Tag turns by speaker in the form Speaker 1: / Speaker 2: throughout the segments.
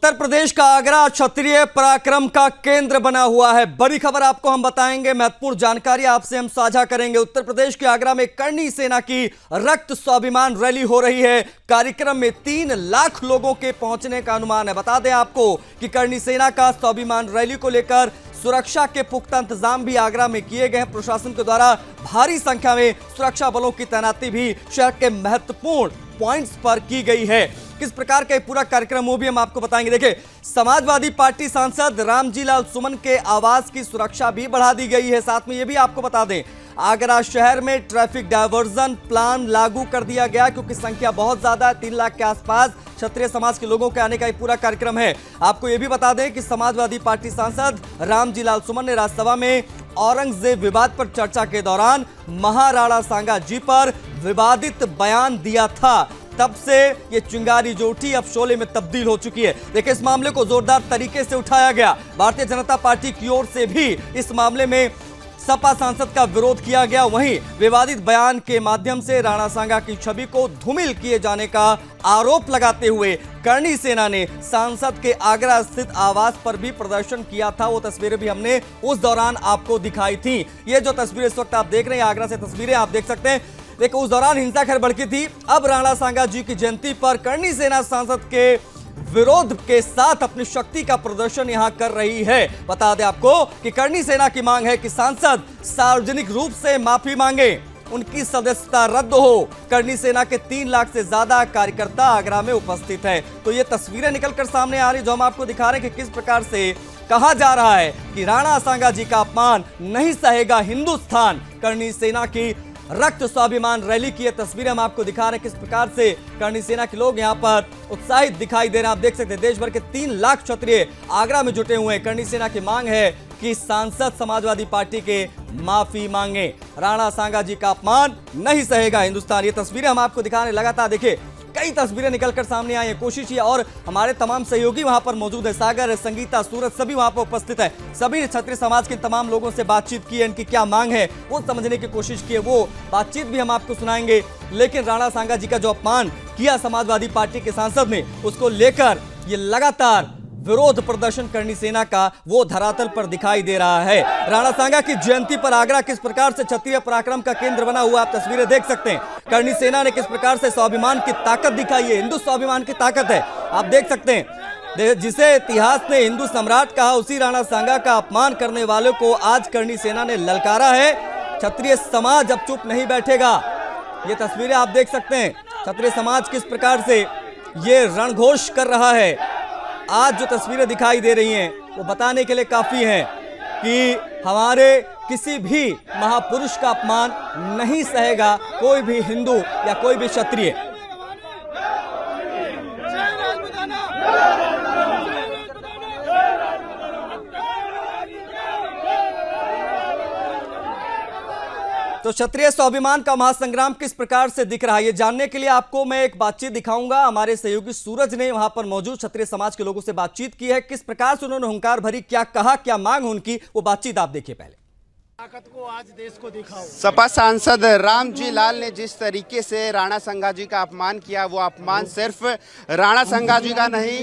Speaker 1: उत्तर प्रदेश का आगरा क्षत्रिय पराक्रम का केंद्र बना हुआ है। बड़ी खबर आपको हम बताएंगे, महत्वपूर्ण जानकारी आपसे हम साझा करेंगे। उत्तर प्रदेश के आगरा में करणी सेना की रक्त स्वाभिमान रैली हो रही है। कार्यक्रम में 3 लाख लोगों के पहुंचने का अनुमान है। बता दें आपको कि करणी सेना का स्वाभिमान रैली को लेकर सुरक्षा के पुख्ता इंतजाम भी आगरा में किए गए हैं। प्रशासन के द्वारा भारी संख्या में सुरक्षा बलों की तैनाती भी शहर के महत्वपूर्ण पॉइंट्स पर की गई है। किस प्रकार का पूरा कार्यक्रम वो भी हम आपको बताएंगे। देखिए, समाजवादी पार्टी सांसद रामजी लाल सुमन के आवास की सुरक्षा भी बढ़ा दी गई है। साथ में ये भी आपको बता दें, आगरा शहर में ट्रैफिक डायवर्जन प्लान लागू कर दिया गया क्योंकि संख्या बहुत ज्यादा है। 3 लाख के आसपास क्षत्रिय समाज के लोगों के आने का ये पूरा कार्यक्रम है। आपको ये भी बता दें कि समाजवादी पार्टी सांसद रामजी लाल सुमन ने राज्यसभा में औरंगजेब विवाद पर चर्चा के दौरान महाराणा सांगा जी पर विवादित बयान दिया था। तब से ये चिंगारी जो उठी अब शोले में तब्दील हो चुकी है। देखिए, इस मामले को जोरदार तरीके से उठाया गया। भारतीय जनता पार्टी की ओर से भी इस मामले में सपा सांसद का विरोध किया गया। वहीं विवादित बयान के माध्यम से राणा सांगा की छवि को धूमिल किए जाने का आरोप लगाते हुए करणी सेना ने सांसद के आगरा स्थित आवास पर भी प्रदर्शन किया था। वो तस्वीरें भी हमने उस दौरान आपको दिखाई थी। ये जो तस्वीरें इस वक्त आप देख रहे हैं, आगरा से तस्वीरें आप देख सकते हैं। देखो, उस दौरान हिंसा खैर भड़की थी। अब राणा सांगा जी की जयंती पर करणी सेना सांसद के विरोध के साथ अपनी शक्ति का प्रदर्शन यहां कर रही है। बता दें आपको कि करणी सेना की मांग है कि सांसद सार्वजनिक रूप से माफी मांगे, उनकी सदस्यता रद्द हो। करणी सेना के 3 लाख से ज्यादा कार्यकर्ता आगरा में उपस्थित है। तो ये तस्वीरें निकलकर सामने आ रही जो हम आपको दिखा रहे हैं कि किस प्रकार से कहा जा रहा है कि राणा सांगा जी का अपमान नहीं सहेगा हिंदुस्तान। करणी सेना की रक्त स्वाभिमान रैली की ये तस्वीरें हम आपको दिखा रहे हैं किस प्रकार से करणी सेना के लोग यहां पर उत्साहित दिखाई दे रहे हैं। आप देख सकते हैं, देश भर के 3 लाख क्षत्रिय आगरा में जुटे हुए हैं। करणी सेना की मांग है कि सांसद समाजवादी पार्टी के माफी मांगे। राणा सांगा जी का अपमान नहीं सहेगा हिंदुस्तान। ये तस्वीरें हम आपको दिखा रहे हैं। लगातार देखिए, कई तस्वीरें निकलकर सामने आई है। कोशिश ये और हमारे तमाम सहयोगी वहां पर मौजूद है। सागर, संगीता, सूरज सभी वहां पर उपस्थित है। सभी ने क्षत्रिय समाज के तमाम लोगों से बातचीत की है, इनकी क्या मांग है वो समझने की कोशिश की है। वो बातचीत भी हम आपको सुनाएंगे। लेकिन राणा सांगा जी का जो अपमान किया समाजवादी पार्टी के सांसद ने, उसको लेकर ये लगातार विरोध प्रदर्शन करणी सेना का वो धरातल पर दिखाई दे रहा है। राणा सांगा की जयंती पर आगरा किस प्रकार से क्षत्रिय पराक्रम का केंद्र बना हुआ, आप तस्वीरें देख सकते हैं। करणी सेना ने किस प्रकार से स्वाभिमान की ताकत दिखाई है, हिंदू स्वाभिमान की ताकत है, आप देख सकते हैं। जिसे इतिहास ने हिंदू सम्राट कहा, उसी राणा सांगा का अपमान करने वालों को आज करणी सेना ने ललकारा है। क्षत्रिय समाज अब चुप नहीं बैठेगा। ये तस्वीरें आप देख सकते हैं, क्षत्रिय समाज किस प्रकार से ये रणघोष कर रहा है। आज जो तस्वीरें दिखाई दे रही हैं वो बताने के लिए काफी हैं कि हमारे किसी भी महापुरुष का अपमान नहीं सहेगा कोई भी हिंदू या कोई भी क्षत्रिय। तो क्षत्रिय स्वाभिमान का महासंग्राम किस प्रकार से दिख रहा है, ये जानने के लिए आपको मैं एक बातचीत दिखाऊंगा। हमारे सहयोगी सूरज ने वहां पर मौजूद क्षत्रिय समाज के लोगों से बातचीत की है। किस प्रकार से उन्होंने हुंकार भरी, क्या कहा, क्या मांग उनकी, वो बातचीत आप देखिए पहले।
Speaker 2: ताकत को आज देश को दिखाओ।
Speaker 3: सपा सांसद रामजी लाल ने जिस तरीके से राणा सांगा जी का अपमान किया, वो अपमान सिर्फ राणा सांगा जी का नहीं,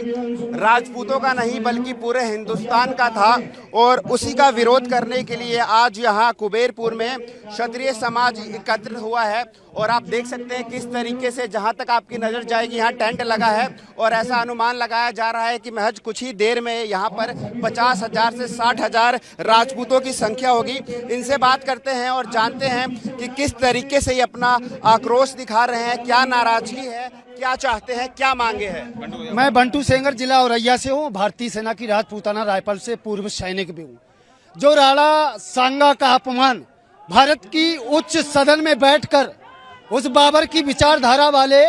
Speaker 3: राजपूतों का नहीं, बल्कि पूरे हिंदुस्तान का था। और उसी का विरोध करने के लिए आज यहाँ कुबेरपुर में क्षत्रिय समाज एकत्र हुआ है। और आप देख सकते हैं किस तरीके से जहाँ तक आपकी नज़र जाएगी यहाँ टेंट लगा है। और ऐसा अनुमान लगाया जा रहा है कि महज कुछ ही देर में यहाँ पर 50,000 से 60,000 राजपूतों की संख्या होगी। इनसे बात करते हैं और जानते हैं कि किस तरीके से ये अपना आक्रोश दिखा रहे हैं, क्या नाराजगी है, क्या चाहते हैं, क्या मांगे हैं।
Speaker 2: मैं बंटू सेंगर, जिला औरैया से हूँ। भारतीय सेना की राजपूताना राइफल से पूर्व सैनिक भी हूँ। जो राणा सांगा का अपमान भारत की उच्च सदन में बैठकर उस बाबर की विचारधारा वाले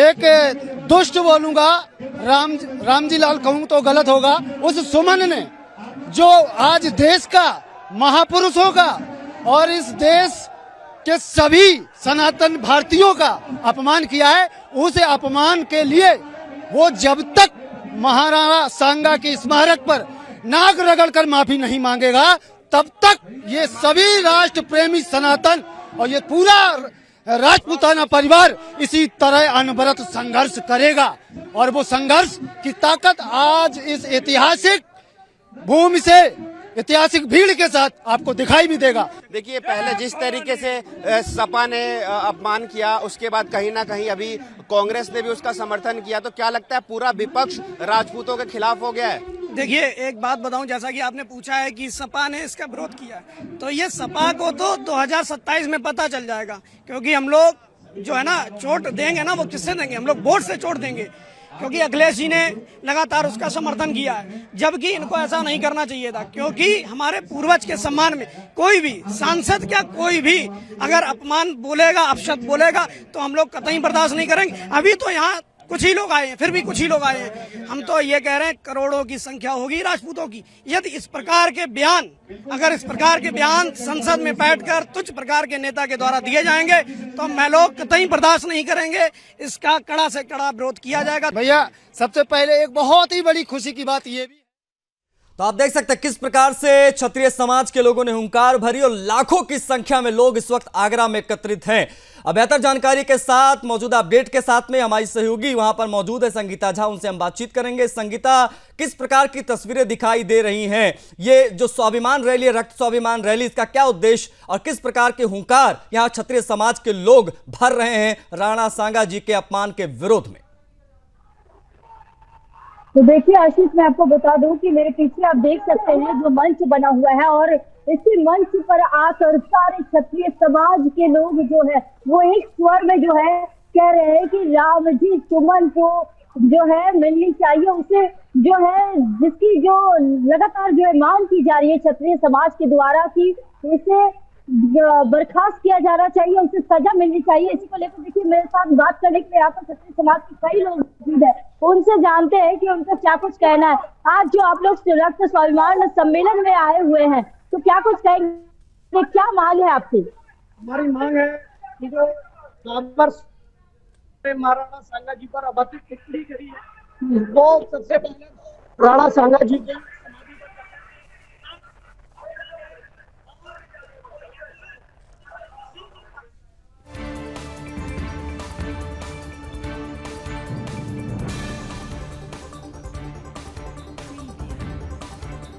Speaker 2: एक दुष्ट बोलूंगा, रामजी लाल कहूँ तो गलत होगा, उस सुमन ने जो आज देश का महापुरुष होगा और इस देश के सभी सनातन भारतीयों का अपमान किया है, उस अपमान के लिए वो जब तक महाराणा सांगा के स्मारक पर नाक रगड़कर माफी नहीं मांगेगा, तब तक ये सभी राष्ट्र प्रेमी सनातन और ये पूरा राजपूताना परिवार इसी तरह अनवरत संघर्ष करेगा और वो संघर्ष की ताकत आज इस ऐतिहासिक भूमि से ऐतिहासिक भीड़ के साथ आपको दिखाई भी देगा।
Speaker 3: देखिए, पहले जिस तरीके से सपा ने अपमान किया, उसके बाद कहीं ना कहीं अभी कांग्रेस ने भी उसका समर्थन किया, तो क्या लगता है पूरा विपक्ष राजपूतों के खिलाफ हो गया है?
Speaker 4: देखिए, एक बात बताऊं, जैसा कि आपने पूछा है कि सपा ने इसका विरोध किया, तो ये सपा को तो 2027 में पता चल जाएगा, क्योंकि हम लोग जो है ना चोट देंगे ना, वो किससे देंगे? हम लोग वोट से चोट देंगे, क्योंकि अखिलेश जी ने लगातार उसका समर्थन किया है, जबकि इनको ऐसा नहीं करना चाहिए था, क्योंकि हमारे पूर्वज के सम्मान में कोई भी सांसद क्या कोई भी अगर अपमान बोलेगा, अपशब्द बोलेगा, तो हम लोग कतई बर्दाश्त नहीं करेंगे। अभी तो यहाँ कुछ ही लोग आए हैं, फिर भी कुछ ही लोग आए हैं। हम तो ये कह रहे हैं करोड़ों की संख्या होगी राजपूतों की। यदि इस प्रकार के बयान, अगर इस प्रकार के बयान संसद में बैठकर तुच्छ प्रकार के नेता के द्वारा दिए जाएंगे, तो मैं लोग कतई बर्दाश्त नहीं करेंगे। इसका कड़ा से कड़ा विरोध किया जाएगा।
Speaker 2: भैया, सबसे पहले एक बहुत ही बड़ी खुशी की बात ये भी,
Speaker 1: तो आप देख सकते हैं किस प्रकार से क्षत्रिय समाज के लोगों ने हुंकार भरी और लाखों की संख्या में लोग इस वक्त आगरा में एकत्रित हैं। अब बेहतर जानकारी के साथ, मौजूदा अपडेट के साथ में हमारी सहयोगी वहां पर मौजूद है संगीता झा, उनसे हम बातचीत करेंगे। संगीता, किस प्रकार की तस्वीरें दिखाई दे रही हैं? ये जो स्वाभिमान रैली है, रक्त स्वाभिमान रैली, इसका क्या उद्देश्य और किस प्रकार के हुंकार यहां क्षत्रिय समाज के लोग भर रहे हैं राणा सांगा जी के अपमान के विरोध में?
Speaker 5: तो देखिए आशीष, मैं आपको बता दूं कि मेरे पीछे आप देख सकते हैं जो मंच बना हुआ है, और इसी मंच पर आकर सारे क्षत्रिय समाज के लोग जो है वो एक स्वर में जो है कह रहे हैं कि राम जी सुमन को जो है मिलनी चाहिए, उसे जो है जिसकी जो लगातार जो है मांग की जा रही है क्षत्रिय समाज के द्वारा कि इसे बर्खास्त किया जाना चाहिए, उसे सजा मिलनी चाहिए। इसी को लेकर देखिए मेरे साथ बात करने के लिए यहाँ पर क्षत्रिय समाज के कई लोग मौजूद है, उनसे जानते हैं कि उनका क्या कुछ कहना है। आज जो आप लोग रक्त स्वाभिमान सम्मेलन में आए हुए हैं, तो क्या कुछ कहेंगे, क्या मांग है आपकी?
Speaker 4: हमारी मांग है कि जो महाराणा सांगा जी पर अभद्र टिप्पणी करी है, वो सबसे पहले राणा सांगा जी के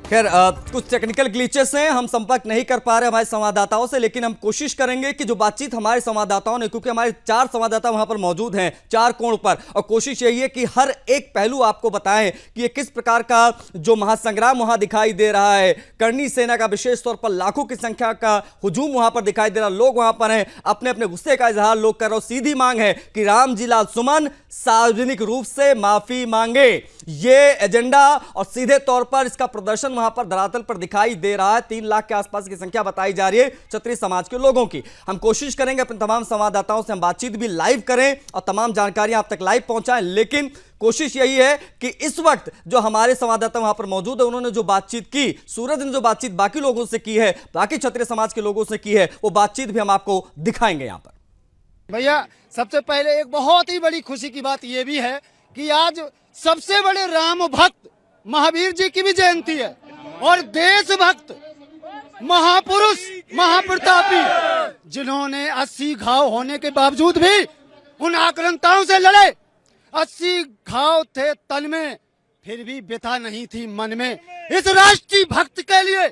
Speaker 1: खैर कुछ टेक्निकल ग्लिचेस हैं, हम संपर्क नहीं कर पा रहे हमारे संवाददाताओं से, लेकिन हम कोशिश करेंगे कि जो बातचीत हमारे संवाददाताओं ने, क्योंकि हमारे 4 संवाददाता वहां पर मौजूद हैं 4 कोण पर, और कोशिश यही है कि हर एक पहलू आपको बताएं कि ये किस प्रकार का जो महासंग्राम वहां दिखाई दे रहा है। करनी सेना का विशेष तौर पर लाखों की संख्या का हुजूम वहां पर दिखाई दे रहा, लोग वहां पर हैं, अपने अपने गुस्से का इजहार लोग कर रहे। सीधी मांग है कि रामजी लाल सुमन सार्वजनिक रूप से माफी मांगे, ये एजेंडा और सीधे तौर पर इसका प्रदर्शन वहां पर धरातल पर दिखाई दे रहा है। 3 लाख के आसपास की संख्या बताई जा रही है क्षत्रिय समाज के लोगों की। हम कोशिश करेंगे अपने तमाम संवाददाताओं से हम बातचीत भी लाइव करें और तमाम जानकारियां आप तक लाइव पहुंचाएं, लेकिन कोशिश यही है कि इस वक्त जो हमारे संवाददाता वहां पर मौजूद है, उन्होंने जो बातचीत की, सूरज ने जो बातचीत बाकी लोगों से की है, बाकी क्षत्रिय समाज के लोगों से की है, वो बातचीत भी हम आपको दिखाएंगे यहां पर।
Speaker 2: भैया सबसे पहले एक बहुत ही बड़ी खुशी की बात यह भी है कि आज सबसे बड़े राम भक्त महावीर जी की भी जयंती है, और देशभक्त महापुरुष महाप्रतापी जिन्होंने 80 घाव होने के बावजूद भी उन आक्रांताओं से लड़े, 80 घाव थे तन में फिर भी व्यथा नहीं थी मन में। इस राष्ट्रीय भक्त के लिए,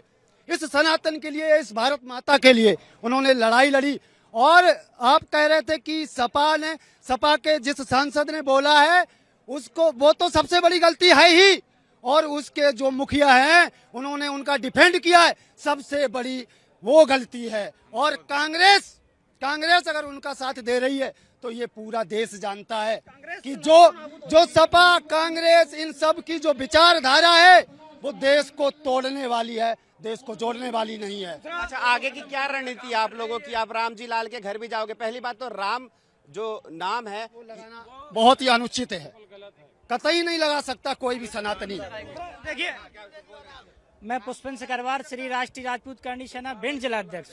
Speaker 2: इस सनातन के लिए, इस भारत माता के लिए उन्होंने लड़ाई लड़ी। और आप कह रहे थे कि सपा के जिस सांसद ने बोला है उसको, वो तो सबसे बड़ी गलती है ही, और उसके जो मुखिया हैं उन्होंने उनका डिफेंड किया है, सबसे बड़ी वो गलती है। और कांग्रेस अगर उनका साथ दे रही है तो ये पूरा देश जानता है कि जो सपा कांग्रेस इन सब की जो विचारधारा है वो देश को तोड़ने वाली है, देश को जोड़ने वाली नहीं है।
Speaker 3: अच्छा, आगे की क्या रणनीति है आप लोगों की? आप रामजी लाल के घर भी जाओगे? पहली बात तो राम जो नाम है
Speaker 2: बहुत ही अनुचित है, कतई नहीं लगा सकता कोई भी सनातनी।
Speaker 4: देखिए, मैं पुष्पेंद्र सिकरवार, श्री राष्ट्रीय राजपूत करनी सेना भिंड जिला अध्यक्ष,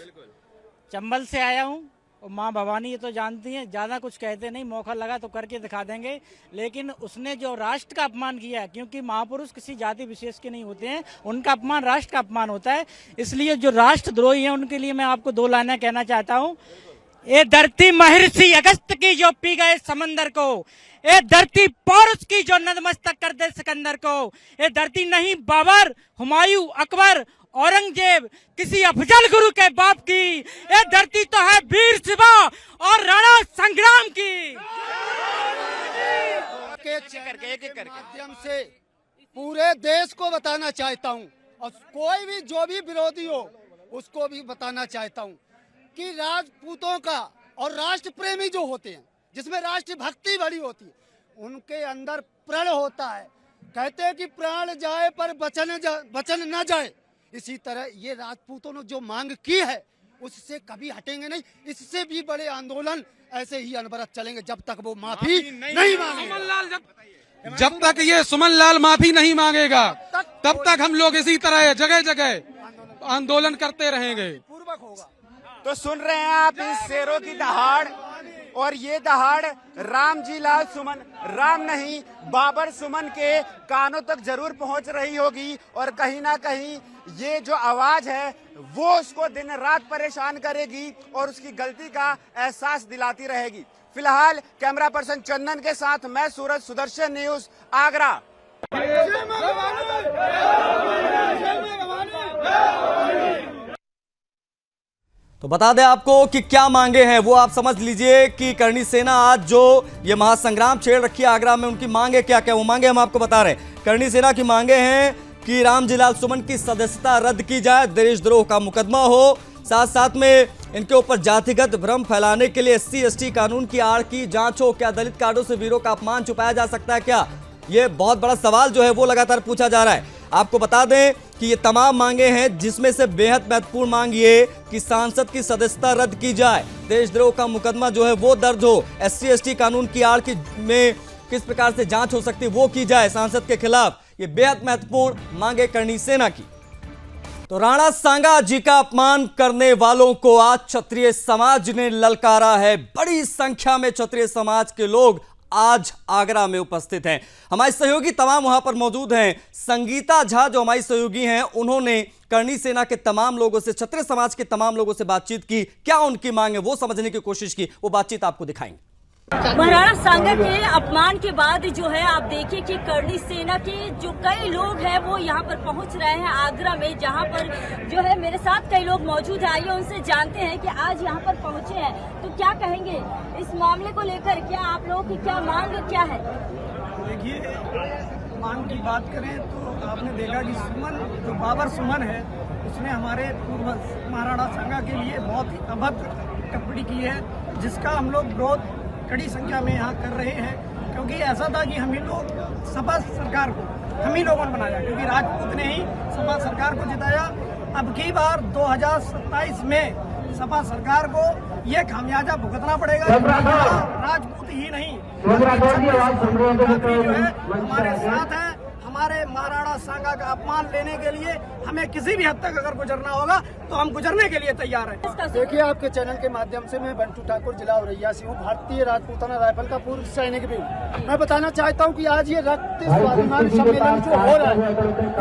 Speaker 4: चंबल से आया हूँ। और माँ भवानी ये तो जानती हैं, ज़्यादा कुछ कहते नहीं, मौका लगा तो करके दिखा देंगे। लेकिन उसने जो राष्ट्र का अपमान किया है, क्योंकि महापुरुष किसी जाति विशेष के नहीं होते हैं, उनका अपमान राष्ट्र का अपमान होता है। इसलिए जो राष्ट्रद्रोही हैं उनके लिए मैं आपको 2 लाइनें कहना चाहता हूँ
Speaker 6: ये धरती महर्षि अगस्त की जो पी गए समंदर को, ये धरती पौरुष की जो नतमस्तक कर दे सिकंदर को, ये धरती नहीं बाबर, हुमायूं, अकबर, औरंगजेब, किसी अफजल गुरु के बाप की, ये धरती तो है वीर शिवा और राणा संग्राम की।
Speaker 2: के माध्यम से पूरे देश को बताना चाहता हूँ और कोई भी जो भी विरोधी हो उसको भी बताना चाहता हूँ कि राजपूतों का और राष्ट्र प्रेमी जो होते हैं, जिसमें राष्ट्र भक्ति बड़ी होती है, उनके अंदर प्रण होता है। कहते हैं कि प्राण जाए पर वचन न जाए। इसी तरह ये राजपूतों ने जो मांग की है उससे कभी हटेंगे नहीं। इससे भी बड़े आंदोलन ऐसे ही अनवरत चलेंगे जब तक वो माफी नहीं मांगेगा।
Speaker 7: जब तक ये सुमन लाल माफी नहीं मांगेगा तब तक हम लोग इसी तरह जगह जगह आंदोलन करते रहेंगे।
Speaker 2: पूर्वक होगा।
Speaker 3: तो सुन रहे हैं आप इस शेरों की दहाड़, और ये दहाड़ रामजी लाल सुमन, राम नहीं बाबर सुमन के कानों तक जरूर पहुंच रही होगी, और कहीं ना कहीं ये जो आवाज है वो उसको दिन रात परेशान करेगी और उसकी गलती का एहसास दिलाती रहेगी। फिलहाल कैमरा पर्सन चंदन के साथ मैं सूरज, सुदर्शन न्यूज, आगरा।
Speaker 1: तो बता दें आपको कि क्या मांगे हैं वो आप समझ लीजिए कि करणी सेना आज जो ये महासंग्राम छेड़ रखी है आगरा में, उनकी मांगे क्या क्या, वो मांगे हम आपको बता रहे हैं। करणी सेना की मांगे हैं कि रामजी लाल सुमन की सदस्यता रद्द की जाए, देशद्रोह का मुकदमा हो, साथ साथ में इनके ऊपर जातिगत भ्रम फैलाने के लिए SC/ST कानून की आड़ की जांच हो। क्या दलित कार्डों से वीरों का अपमान छुपाया जा सकता है क्या? ये बहुत बड़ा सवाल जो है वो लगातार पूछा जा रहा है। आपको बता दें कि ये तमाम मांगे हैं, जिसमें से बेहद महत्वपूर्ण मांग ये कि सांसद की सदस्यता रद्द की जाए, देशद्रोह का मुकदमा जो है वो दर्ज हो, SC/ST कानून की आड़ की में किस प्रकार से जांच हो सकती है वो की जाए सांसद के खिलाफ। ये बेहद महत्वपूर्ण मांगे करणी सेना की। तो राणा सांगा जी का अपमान करने वालों को आज क्षत्रिय समाज ने ललकारा है। बड़ी संख्या में क्षत्रिय समाज के लोग आज आगरा में उपस्थित हैं। हमारे सहयोगी तमाम वहां पर मौजूद हैं। संगीता झा जो हमारी सहयोगी हैं, उन्होंने करणी सेना के तमाम लोगों से, क्षत्रिय समाज के तमाम लोगों से बातचीत की। क्या उनकी मांग है वो समझने की कोशिश की, वो बातचीत आपको दिखाएंगे।
Speaker 5: महाराणा सांगा के अपमान के बाद जो है आप देखिए कि करणी सेना के जो कई लोग हैं वो यहाँ पर पहुँच रहे हैं आगरा में, जहाँ पर जो है मेरे साथ कई लोग मौजूद हैं। आइए उनसे जानते हैं कि आज यहाँ पर पहुँचे हैं तो क्या कहेंगे इस मामले को लेकर, क्या आप लोगों की क्या मांग क्या है?
Speaker 4: देखिए, मांग की बात करें तो आपने देखा कि सुमन जो बाबर सुमन है उसने हमारे पूर्वज महाराणा सांगा के लिए बहुत ही अभद्र टिप्पणी की है, जिसका हम लोग विरोध कड़ी संख्या में यहाँ कर रहे हैं। क्योंकि ऐसा था कि हम ही लोग सपा सरकार को हम ही लोगों ने बनाया, क्योंकि राजपूत ने ही सपा सरकार को जिताया। अब की बार 2027 में सपा सरकार को ये खामियाजा भुगतना पड़ेगा। राजपूत ही नहीं जो है हमारे साथ है। हमारे महाराणा सांगा का अपमान लेने के लिए हमें किसी भी हद तक अगर गुजरना होगा तो हम गुजरने के लिए तैयार हैं।
Speaker 2: देखिए, आपके चैनल के माध्यम से मैं बंटू ठाकुर, जिला औरैया से हूँ, भारतीय राजपूताना राइफल का पूर्व सैनिक भी हूँ। मैं बताना चाहता हूँ कि आज ये रक्त स्वाभिमान सम्मेलन जो हो रहा है,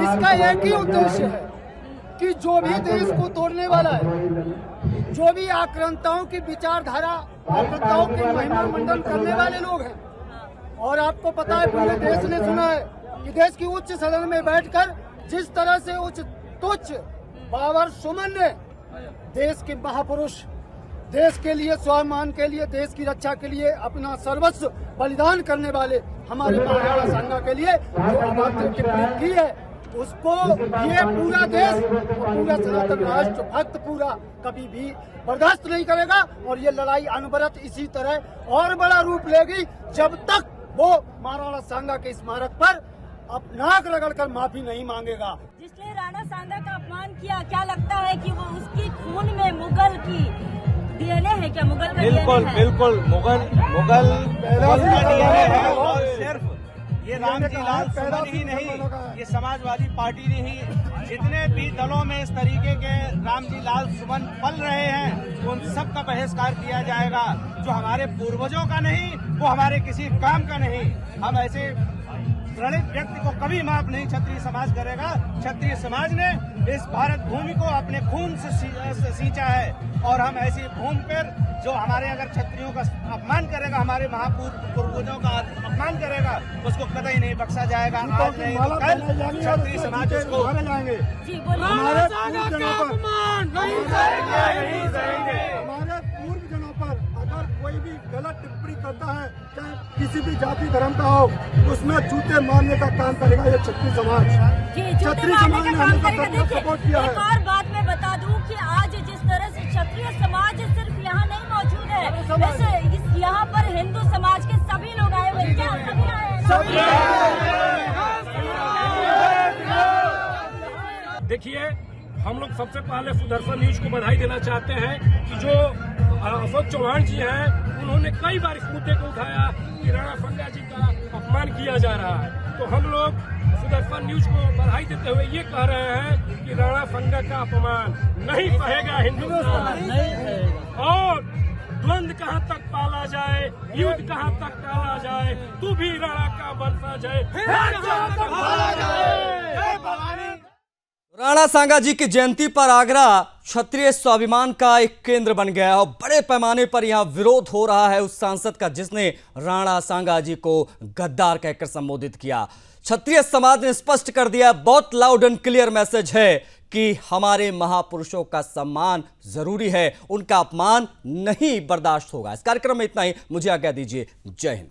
Speaker 2: इसका एक ही उद्देश्य है कि जो भी देश को तोड़ने वाला है, जो भी आक्रांताओं की विचारधारा, आक्रांताओं की महिमा मंडन करने वाले लोग हैं, और आपको पता है पूरे देश ने सुना है कि देश की उच्च सदन में बैठकर जिस तरह से उच्च तुच्छ बाबर सुमन ने देश के महापुरुष, देश के लिए, स्वाभिमान के लिए, देश की रक्षा के लिए अपना सर्वस्व बलिदान करने वाले हमारे महाराणा सांगा के लिए जो अभद्र टिप्पणी की है, उसको ये पूरा देश, पूरा सनातन राष्ट्र भक्त पूरा कभी भी बर्दाश्त नहीं करेगा। और ये लड़ाई अनवरत इसी तरह और बड़ा रूप लेगी जब तक वो महाराणा सांगा के स्मारक पर अब नाक रगड़कर माफी नहीं मांगेगा।
Speaker 5: जिसने राणा सांगा का अपमान किया, क्या लगता है कि वो उसकी खून में मुगल की DNA है क्या? मुगल का
Speaker 8: बिल्कुल
Speaker 5: DNA है?
Speaker 8: बिल्कुल मुगल का DNA है। और सिर्फ ये रामजी लाल सुमन ही नहीं, ये समाजवादी पार्टी ने ही, जितने भी दलों में इस तरीके के रामजी लाल सुमन पल रहे हैं उन सब का बहिष्कार किया जाएगा। जो हमारे पूर्वजों का नहीं, वो हमारे किसी काम का नहीं। हम ऐसे दलित व्यक्ति को कभी माफ नहीं क्षत्रिय समाज करेगा। क्षत्रिय समाज ने इस भारत भूमि को अपने खून से सींचा है और हम ऐसी भूमि पर जो हमारे अगर क्षत्रियों का अपमान करेगा, हमारे पूर्वजों का अपमान करेगा, उसको कतई नहीं बख्शा जाएगा। आज नहीं तो कल क्षत्रिय समाज उसको
Speaker 9: हमारे पूर्वजनों पर अगर कोई भी गलत टिप्पणी करता है, चाहे किसी भी जाति धर्म का हो, उसमें जूते मारने का काम करेगा ये क्षत्रिय समाज। क्षत्रिय समाज ने हमेशा सपोर्ट किया है।
Speaker 5: एक और बात मैं बता दूं कि आज जिस तरह से क्षत्रिय समाज सिर्फ यहाँ नहीं मौजूद है, वैसे यहाँ पर हिंदू समाज के सभी लोग आए हुए हैं। क्या सभी आए हैं?
Speaker 10: देखिए, हम लोग सबसे पहले सुदर्शन न्यूज को बधाई देना चाहते हैं कि जो अशोक चौहान जी हैं, उन्होंने कई बार इस मुद्दे को उठाया कि राणा संगा जी का अपमान किया जा रहा है। तो हम लोग सुदर्शन न्यूज को बधाई देते हुए ये कह रहे हैं कि राणा संगा का अपमान नहीं सहेगा हिंदुस्तान, और द्वंद कहाँ तक पाला जाए, युद्ध कहाँ तक टाला जाए, तू भी राणा का वंशज है।
Speaker 1: राणा सांगा जी की जयंती पर आगरा क्षत्रिय स्वाभिमान का एक केंद्र बन गया है और बड़े पैमाने पर यहां विरोध हो रहा है उस सांसद का जिसने राणा सांगा जी को गद्दार कहकर संबोधित किया। क्षत्रिय समाज ने स्पष्ट कर दिया, बहुत लाउड एंड क्लियर मैसेज है कि हमारे महापुरुषों का सम्मान जरूरी है, उनका अपमान नहीं बर्दाश्त होगा। इस कार्यक्रम में इतना ही, मुझे आज्ञा दीजिए। जय हिंद।